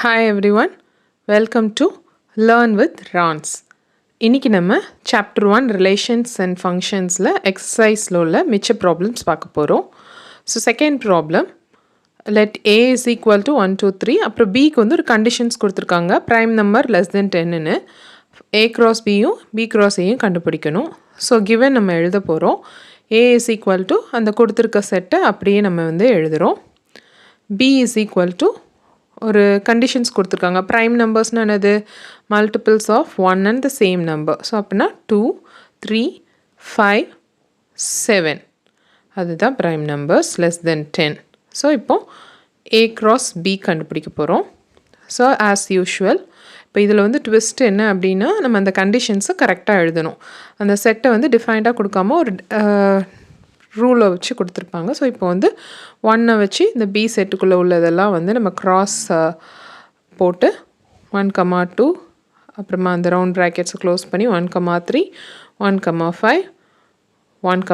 Hi everyone, welcome to Learn with Rans. இன்னைக்கு நம்ம chapter 1 relations and functionsல exerciseல உள்ள மிச்ச problems பார்க்க போறோம். So second problem, let a is equal to 1, 2, 3. அப்புறம் bக்கு வந்து ஒரு conditions கொடுத்திருக்காங்க. prime number less than 10ன்னு a cross bயும் b cross aயும் கண்டுபிடிக்கணும். So given நம்ம எழுத போறோம். a is equal to அந்த கொடுத்திருக்க செட்டை அப்படியே நம்ம வந்து எழுதுறோம். b is equal to ஒரு கண்டிஷன்ஸ் கொடுத்துருக்காங்க. ப்ரைம் நம்பர்ஸ்னால் என்னது? Multiples of 1 and the same number. So அப்படின்னா 2, 3, 5, 7 அதுதான் prime numbers less than 10. So இப்போது ஏ க்ராஸ் பி கண்டுபிடிக்க போகிறோம். ஸோ ஆஸ் யூஷுவல் இப்போ இதில் வந்து ட்விஸ்ட் என்ன அப்படின்னா நம்ம அந்த கண்டிஷன்ஸை கரெக்டாக எழுதணும். அந்த செட்டை வந்து டிஃபைன்டாக கொடுக்காம ஒரு ரூலை வச்சு கொடுத்துருப்பாங்க. ஸோ இப்போ வந்து 1 வச்சு இந்த பி செட்டுக்குள்ளே உள்ளதெல்லாம் வந்து நம்ம கிராஸ் போட்டு 1, 2 அப்புறமா அந்த ரவுண்ட் ப்ராக்கெட்ஸை க்ளோஸ் பண்ணி 1, 3, 1, 5, 1,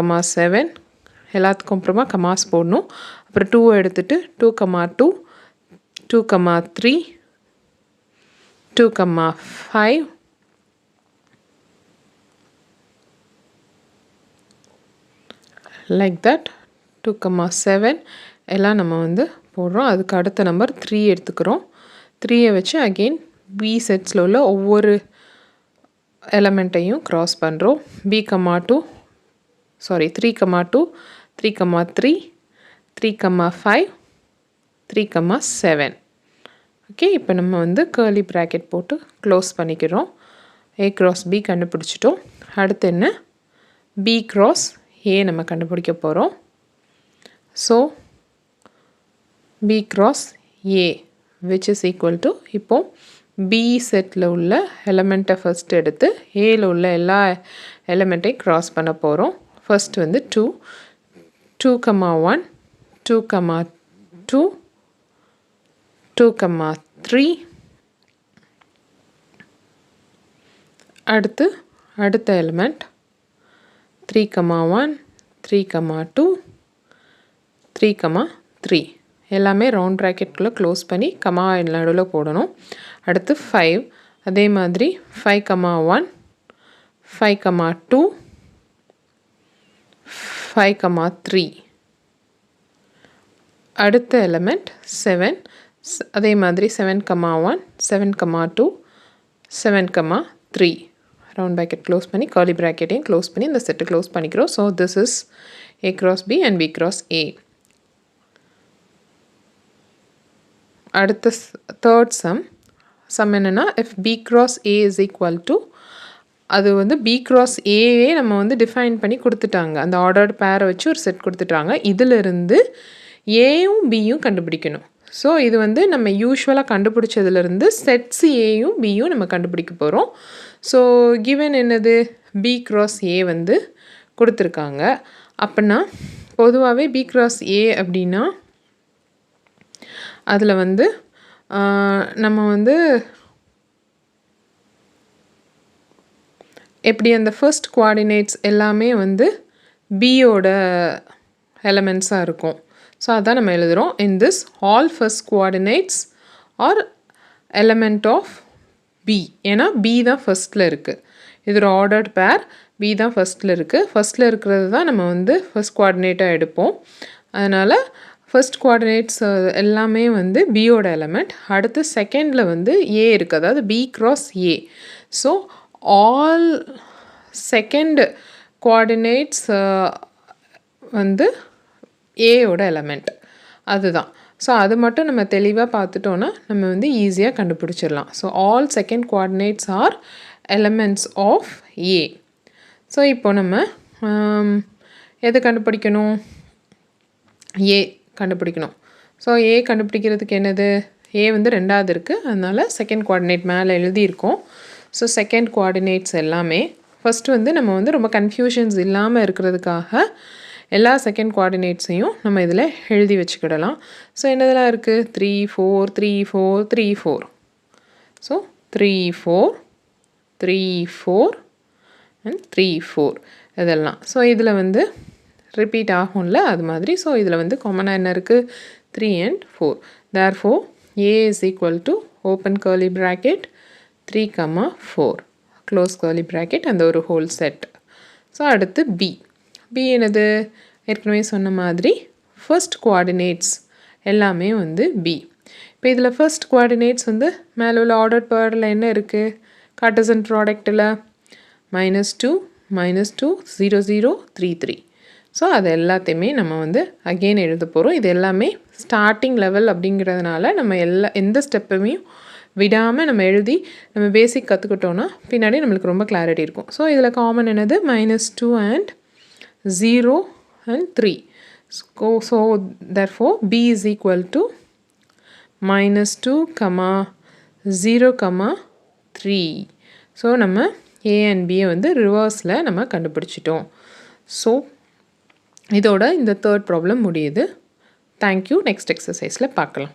7 எல்லாத்துக்கும் அப்புறமா கமாஸ் போடணும். அப்புறம் 2 எடுத்துகிட்டு 2, 2, 2, 3, 2, 5 like that 2, 7 எல்லாம் நம்ம வந்து போடுறோம். அதுக்கு அடுத்த நம்பர் 3 எடுத்துக்கிறோம். 3 வச்சு அகெயின் பி செட்ஸில் உள்ள ஒவ்வொரு எலமெண்ட்டையும் க்ராஸ் பண்ணுறோம். b, 2 3, 2 3, 3, 5 3, 7 okay. இப்போ நம்ம வந்து கர்லி ப்ராக்கெட் போட்டு க்ளோஸ் பண்ணிக்கிறோம். a cross b கண்டுபிடிச்சிட்டோம். அடுத்து என்ன? b cross a நம்ம கண்டுபிடிக்க போகிறோம். So b cross a which is equal to இப்போ b செட்டில் உள்ள எலமெண்ட்டை ஃபஸ்ட் எடுத்து ஏல உள்ள எல்லா எலமெண்ட்டையும் க்ராஸ் பண்ண போகிறோம். ஃபர்ஸ்ட் வந்து 2, 1, 2, 2, 2, 3 அடுத்த எலிமெண்ட் 3, 1, 3, 2, 3, 3 எல்லாமே ரவுண்ட் ப்ராக்கெட்டுக்குள்ளே க்ளோஸ் பண்ணி கமா நடுவில் போடணும். அடுத்து 5 அதே மாதிரி 5, 1, 5, 2, 5, 3 அடுத்த எலிமெண்ட் 7 அதே மாதிரி 7, 1, 7, 2, 7, 3 ரவுண்ட் ப்ராக்கெட் க்ளோஸ் பண்ணி கர்லி ப்ராக்கெட்டையும் க்ளோஸ் பண்ணி இந்த செட்டை க்ளோஸ் பண்ணிக்கிறோம். So this is a cross b and b cross a. அடுத்த தேர்ட் சம் என்னென்னா if b cross a is equal to அது வந்து b cross aவே நம்ம வந்து டிஃபைன் பண்ணி கொடுத்துட்டாங்க. அந்த ஆர்டர்டு பேரை வச்சு ஒரு செட் கொடுத்துட்டாங்க. இதிலிருந்து ஏயும் பியும் கண்டுபிடிக்கணும். ஸோ இது வந்து நம்ம யூஸ்வலாக கண்டுபிடிச்சதுலேருந்து செட்ஸ் ஏயும் பியும் நம்ம கண்டுபிடிக்க போகிறோம். ஸோ கிவன் என்னது? b cross a வந்து கொடுத்துருக்காங்க. அப்படின்னா பொதுவாகவே b cross a அப்படின்னா அதில் வந்து நம்ம வந்து எப்படி அந்த ஃபர்ஸ்ட் கோஆர்டினேட்ஸ் எல்லாமே வந்து பியோட எலமெண்ட்ஸாக இருக்கும். ஸோ அதான் நம்ம எழுதுகிறோம். In this all first coordinates are element of b. ஏன்னா b தான் ஃபர்ஸ்ட்டில் இருக்குது. இது ஒரு ஆர்டர்ட் பேர். b தான் ஃபர்ஸ்ட்டில் இருக்குது. ஃபர்ஸ்ட்டில் இருக்கிறது தான் நம்ம வந்து ஃபர்ஸ்ட் கோஆர்டினேட்டாக எடுப்போம். அதனால் ஃபர்ஸ்ட் கோஆர்டினேட்ஸ் எல்லாமே வந்து பியோட எலமெண்ட். அடுத்து செகண்டில் வந்து a இருக்குது, அதாவது b cross a. So all second coordinates வந்து ஏயோட எலமெண்ட் அதுதான். ஸோ அது மட்டும் நம்ம தெளிவாக பார்த்துட்டோன்னா நம்ம வந்து ஈஸியாக கண்டுபிடிச்சிடலாம். So all second coordinates are elements of A. ஸோ இப்போ நம்ம எது கண்டுபிடிக்கணும்? ஏ கண்டுபிடிக்கணும். ஸோ ஏ கண்டுபிடிக்கிறதுக்கு என்னது? ஏ வந்து 2வது இருக்குது, அதனால் செகண்ட் கோஆர்டினேட் மேலே எழுதியிருக்கோம். ஸோ செகண்ட் கோஆர்டினேட்ஸ் எல்லாமே ஃபஸ்ட்டு வந்து நம்ம வந்து ரொம்ப கன்ஃபியூஷன்ஸ் இல்லாமல் இருக்கிறதுக்காக எல்லா செகண்ட் கோஆர்டினேட்ஸையும் நம்ம இதில் எழுதி வச்சுக்கிடலாம். ஸோ என்னதெல்லாம் இருக்குது? 3, 4, 3, 4, 3, 4. ஸோ 3, 4, 3, 4 and 3, 4 இதெல்லாம். ஸோ இதில் வந்து ரிப்பீட் ஆகும்ல அது மாதிரி. ஸோ இதில் வந்து காமனாக என்ன இருக்குது? 3 and 4. Therefore a is equal to open curly bracket 3, 4 close curly bracket அந்த ஒரு ஹோல் செட். ஸோ அடுத்து பி என்னது ஏற்கனவே சொன்ன மாதிரி ஃபர்ஸ்ட் கோஆர்டினேட்ஸ் எல்லாமே வந்து பி. இப்போ இதில் ஃபர்ஸ்ட் கோஆர்டினேட்ஸ் வந்து மேலே உள்ள ஆர்டர் பேரில் என்ன இருக்குது கார்ட்டசன் ப்ராடக்ட்டில் -2 -2 0 0 3 3. ஸோ அது எல்லாத்தையுமே நம்ம வந்து அகெயின் எழுத போகிறோம். இது எல்லாமே ஸ்டார்டிங் லெவல் அப்படிங்கிறதுனால நம்ம எந்த ஸ்டெப்புமே விடாமல் நம்ம எழுதி நம்ம பேசிக் கற்றுக்கிட்டோன்னா பின்னாடி நம்மளுக்கு ரொம்ப கிளாரிட்டி இருக்கும். ஸோ இதில் காமன் என்னது -2 and 0 and 3. So therefore B is equal to -2, 0, 3. So நம்ம A and B வந்து ரிவர்ஸில் நம்ம கண்டுபிடிச்சிட்டோம். ஸோ இதோட இந்த தேர்ட் ப்ராப்ளம் முடியுது. தேங்க்யூ. நெக்ஸ்ட் எக்ஸசைஸில் பார்க்கலாம்.